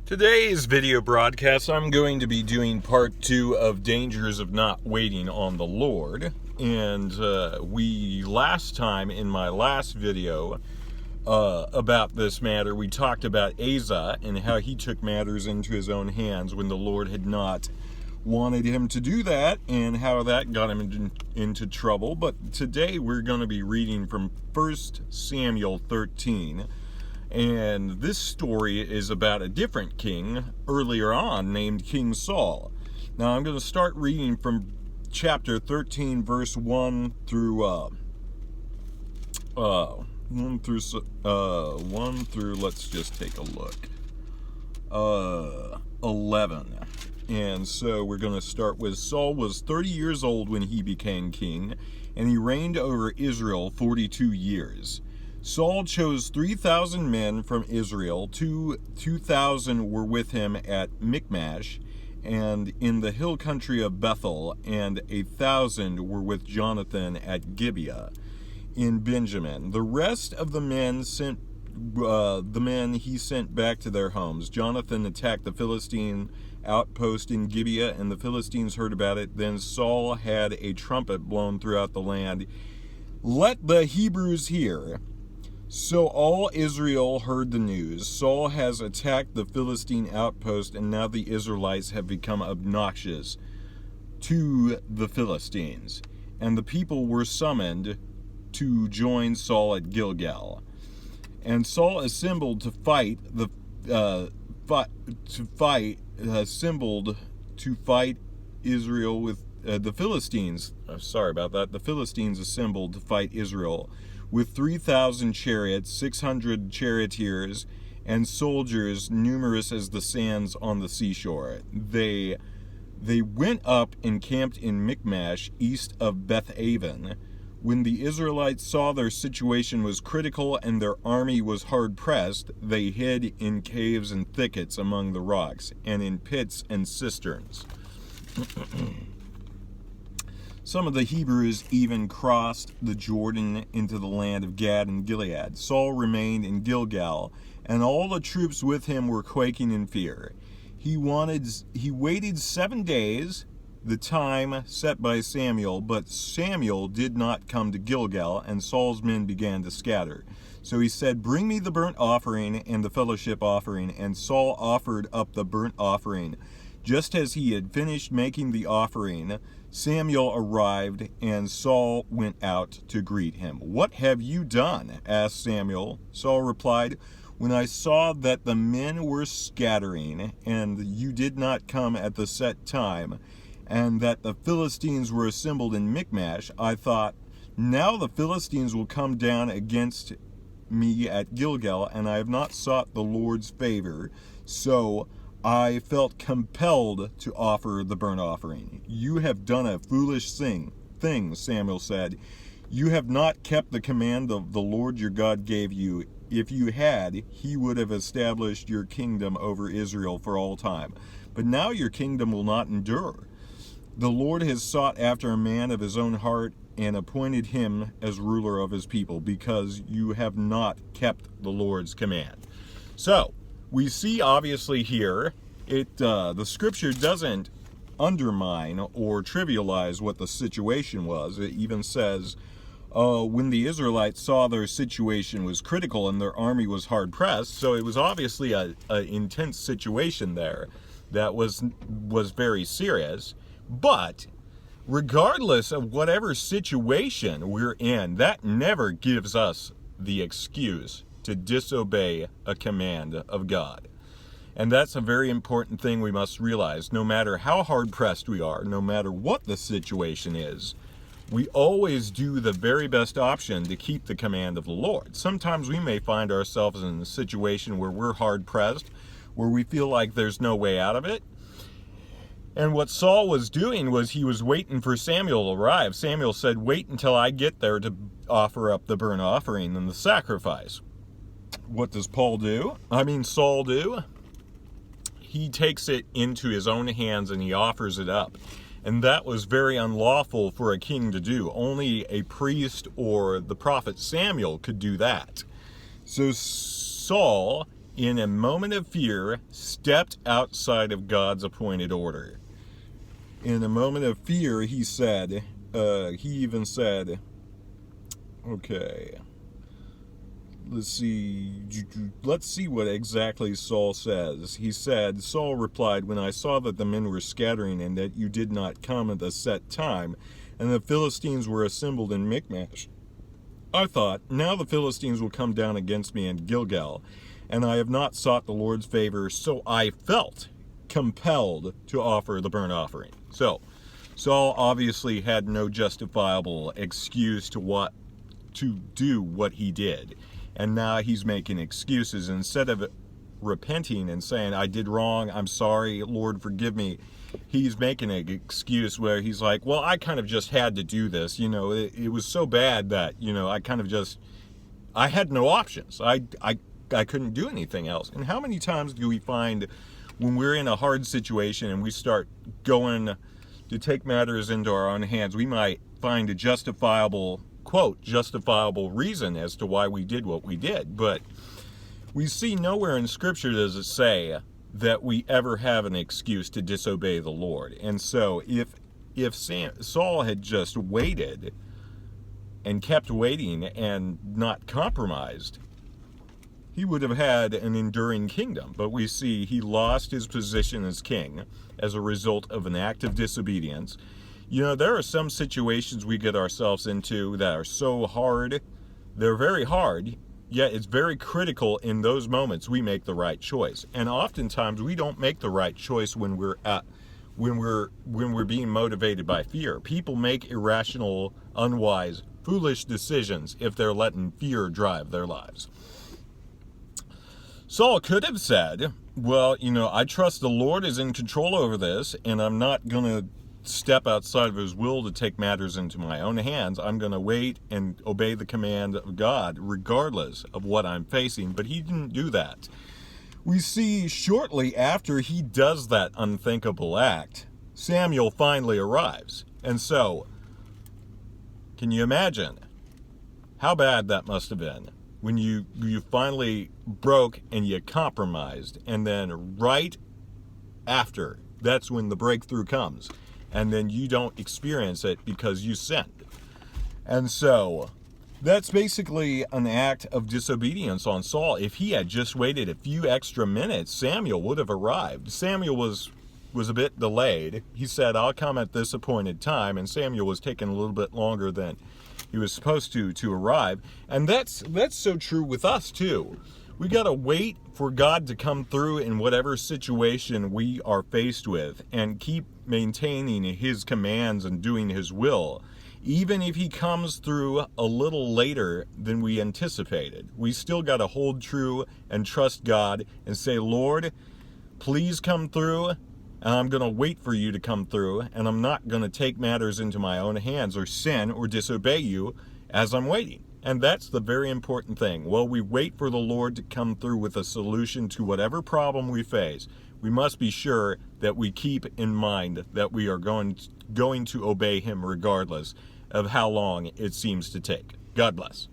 Today's video broadcast, I'm going to be doing part 2 of Dangers of Not Waiting on the Lord. And last time in my last video about this matter, we talked about Asa and how he took matters into his own hands when the Lord had not wanted him to do that, and how that got him into trouble. But today we're going to be reading from 1 Samuel 13. And this story is about a different king earlier on named King Saul. Now I'm going to start reading from chapter 13, verse 1 through 1 through let's just take a look. 11. And so we're going to start with Saul was 30 years old when he became king, and he reigned over Israel 42 years. Saul chose 3,000 men from Israel. 2,000 were with him at Michmash and in the hill country of Bethel, and 1,000 were with Jonathan at Gibeah in Benjamin. The rest of the men he sent back to their homes. Jonathan attacked the Philistine outpost in Gibeah, and the Philistines heard about it. Then Saul had a trumpet blown throughout the land. "Let the Hebrews hear." So all Israel heard the news. Saul has attacked the Philistine outpost, and now the Israelites have become obnoxious to the Philistines. And the people were summoned to join Saul at Gilgal. And Saul assembled to fight Israel with the Philistines. Sorry about that. The Philistines assembled to fight Israel with 3,000 chariots, 600 charioteers, and soldiers numerous as the sands on the seashore. They went up and camped in Michmash, east of Beth-aven. When the Israelites saw their situation was critical and their army was hard-pressed, they hid in caves and thickets among the rocks, and in pits and cisterns. Some of the Hebrews even crossed the Jordan into the land of Gad and Gilead. Saul remained in Gilgal, and all the troops with him were quaking in fear. He waited 7 days, the time set by Samuel, but Samuel did not come to Gilgal, and Saul's men began to scatter. So he said, "Bring me the burnt offering and the fellowship offering." And Saul offered up the burnt offering. Just as he had finished making the offering, Samuel arrived, and Saul went out to greet him. "What have you done?" asked Samuel. Saul replied, "When I saw that the men were scattering, and you did not come at the set time, and that the Philistines were assembled in Michmash, I thought, now the Philistines will come down against me at Gilgal, and I have not sought the Lord's favor, so I felt compelled to offer the burnt offering." "You have done a foolish thing," Samuel said. "You have not kept the command of the Lord your God gave you. If you had, he would have established your kingdom over Israel for all time. But now your kingdom will not endure. The Lord has sought after a man of his own heart and appointed him as ruler of his people, because you have not kept the Lord's command." So we see obviously here, the scripture doesn't undermine or trivialize what the situation was. It even says, when the Israelites saw their situation was critical and their army was hard pressed. So it was obviously an intense situation there that was very serious. But regardless of whatever situation we're in, that never gives us the excuse to disobey a command of God. And that's a very important thing we must realize. No matter how hard-pressed we are, no matter what the situation is, we always do the very best option to keep the command of the Lord. Sometimes we may find ourselves in a situation where we're hard-pressed, where we feel like there's no way out of it. And what Saul was doing was he was waiting for Samuel to arrive. Samuel said, "Wait until I get there to offer up the burnt offering and the sacrifice." What does Saul do? He takes it into his own hands and he offers it up. And that was very unlawful for a king to do. Only a priest or the prophet Samuel could do that. So Saul in a moment of fear, stepped outside of God's appointed order. In a moment of fear, he even said, okay, let's see what exactly Saul says. He said, Saul replied, when I saw that the men were scattering and that you did not come at the set time, and the Philistines were assembled in Michmash, I thought, now the Philistines will come down against me in Gilgal, and I have not sought the Lord's favor, so I felt compelled to offer the burnt offering. So, Saul obviously had no justifiable excuse to do what he did. And now he's making excuses. Instead of repenting and saying, I did wrong, I'm sorry, Lord, forgive me, he's making an excuse where he's like, well, I kind of just had to do this. It was so bad that, I had no options. I couldn't do anything else. And how many times do we find when we're in a hard situation and we start going to take matters into our own hands, we might find a justifiable reason as to why we did what we did. But we see nowhere in Scripture does it say that we ever have an excuse to disobey the Lord. And so if Saul had just waited and kept waiting and not compromised, he would have had an enduring kingdom. But we see he lost his position as king as a result of an act of disobedience. There are some situations we get ourselves into that are so hard. They're very hard, yet it's very critical in those moments we make the right choice. And oftentimes we don't make the right choice when we're being motivated by fear. People make irrational, unwise, foolish decisions if they're letting fear drive their lives. Saul could have said, well, I trust the Lord is in control over this, and I'm not going to step outside of his will to take matters into my own hands. I'm going to wait and obey the command of God regardless of what I'm facing. But he didn't do that. We see shortly after he does that unthinkable act, Samuel finally arrives. And so, can you imagine how bad that must have been when you finally broke and you compromised, and then right after, that's when the breakthrough comes. And then you don't experience it because you sinned. And so that's basically an act of disobedience on Saul. If he had just waited a few extra minutes, Samuel would have arrived. Samuel was a bit delayed. He said, I'll come at this appointed time, and Samuel was taking a little bit longer than he was supposed to arrive. And that's so true with us too. We got to wait for God to come through in whatever situation we are faced with and keep maintaining his commands and doing his will. Even if he comes through a little later than we anticipated, we still got to hold true and trust God and say, Lord, please come through. And I'm going to wait for you to come through, and I'm not going to take matters into my own hands or sin or disobey you as I'm waiting. And that's the very important thing. While we wait for the Lord to come through with a solution to whatever problem we face, we must be sure that we keep in mind that we are going to obey him regardless of how long it seems to take. God bless.